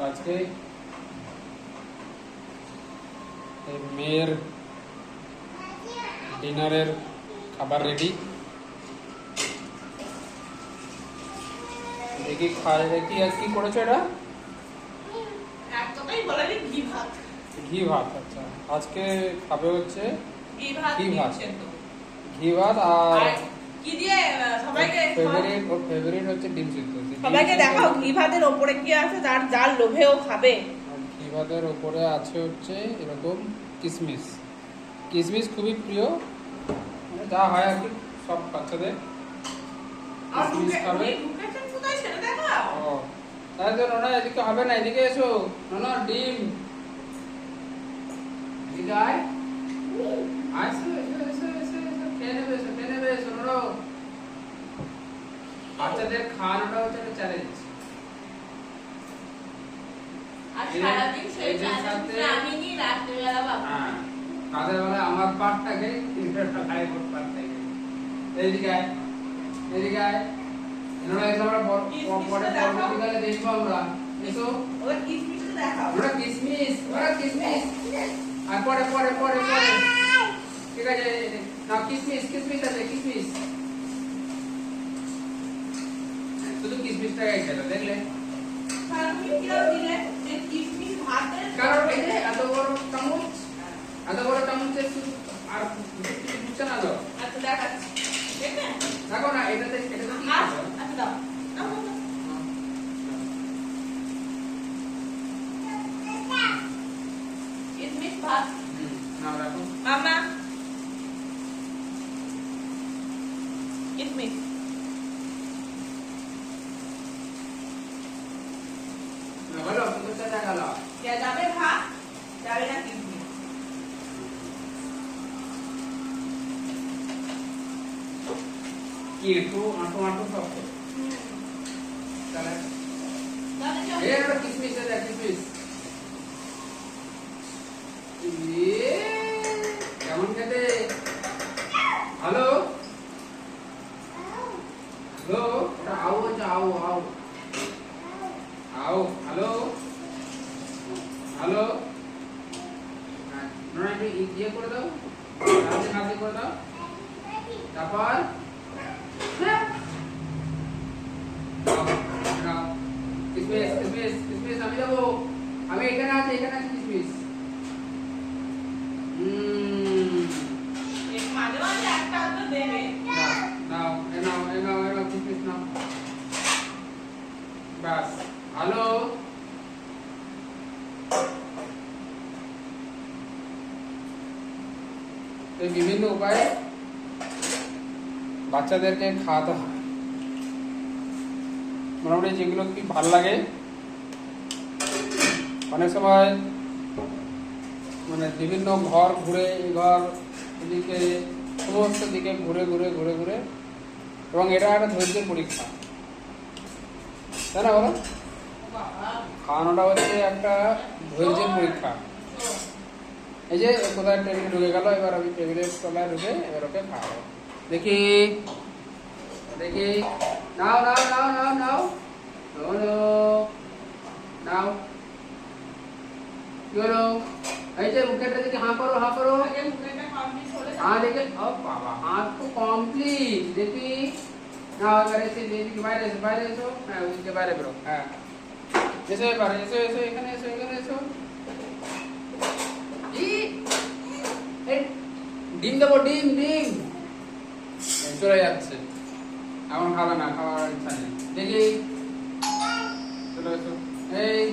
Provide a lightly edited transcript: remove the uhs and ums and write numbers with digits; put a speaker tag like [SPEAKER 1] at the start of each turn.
[SPEAKER 1] আজকে মেয়ের ডিনারের খাবার রেডি। দেখি খাই দেখি আজ কি করেছো এটা? ঘি ভাত। আচ্ছা, আজকে খাবে হচ্ছে ঘি ভাত আর
[SPEAKER 2] কি দিয়ে সবাইকে
[SPEAKER 1] ফেভারিট হচ্ছে ডিম সিদ্ধ।
[SPEAKER 2] সবাইকে দেখাও ঘি ভাতের উপরে কি আছে, যার লোভেও খাবে।
[SPEAKER 1] ঘি ভাতের উপরে আছে হচ্ছে এরকম কিশমিশ। কিশমিশ খুবই প্রিয়, মানে যা হয় আর কি সব বাচ্চাদের কিশমিশ খাবে। ও তাই তো নোনা, এদিকে হবে না, এদিকে এসো নোনা। ডিম এদিকে আয়, এসো এসো এসো এসো এসো, খেয়ে নেবে এসো নোনা। বাচ্চাদের খাওয়ানোটা হচ্ছে একটা চ্যালেঞ্জ। কাদের বেলায় আমার পাটটাকে এদিকে আয়, এদিকে আয় নোনা। এসো, আমরা পরে পরবর্তীকালে দেখবো আমরা। এসো ওরা কিশমিশ আর পরে পরে পরে পরে ঠিক আছে না, কিশমিশ আছে, কিশমিশ শুধু কিশমিশটাই খেলো, দেখলে? কারণ এই যে এত বড় চামচের আর বুঝছে না তো।
[SPEAKER 2] আচ্ছা দেখাচ্ছি,
[SPEAKER 1] দেখো না, এটাতে কি
[SPEAKER 2] আচ্ছা দাও কিশমিশ ভাত
[SPEAKER 1] না রাখো
[SPEAKER 2] মামা। কিশমিশ
[SPEAKER 1] বলো কিন্তু সেটা গেল
[SPEAKER 2] কে যাবে? ভাত যাবে না কিশমিশ।
[SPEAKER 1] কি একটু আঁটো সব তাহলে
[SPEAKER 2] যাবে
[SPEAKER 1] এই একটা কিশমিশ আছে, কিশমিশ কেমন খেতে? হ্যালো হ্যালো, এটা আও হচ্ছে আও হ্যালো হ্যালো। নোনা একটু ইয়ে করে দাও, নাচে করে দাও। তারপর কিশমিশ আমি যাবো, আমি এখানে আছি কিশমিশ।
[SPEAKER 2] মাঝে মাঝে একটা তো দেবে।
[SPEAKER 1] নাও কিশমিশ নাও। বাস হ্যালো। বিভিন্ন উপায়ে বাচ্চাদেরকে খাওয়াতে হয়। মোটামুটি যেগুলো কি ভালো লাগে, অনেক সময় মানে বিভিন্ন ঘর ঘুরে, এই ঘর এদিকে সমস্ত দিকে ঘুরে এবং এটা একটা ধৈর্যের পরীক্ষা, তাই না বলো? খাওয়ানোটা হচ্ছে একটা ধৈর্যের পরীক্ষা। এই যে কোথায় টেবিলে ঢুকে গেল, এবার আমি টেবিলের তলায় ঢুকে এবার ওকে খাওয়াবো। দেখি নাও কি হলো? এই যে মুখেটা দেখি হাঁ করো দেখে। ও বাবা, হাত তো কমপ্লিট। দেখি নাও, এবার এসে দেখি বাইরে এসো। হ্যাঁ ওইদিকে বাইরে বেরো। হ্যাঁ এসো এবার, এসো এখানে এসো। ডিম দেবো, ডিম চলে যাচ্ছে। এখন খাবে না, খাওয়ার ইচ্ছা নেই। দেখি চলে এসো। এই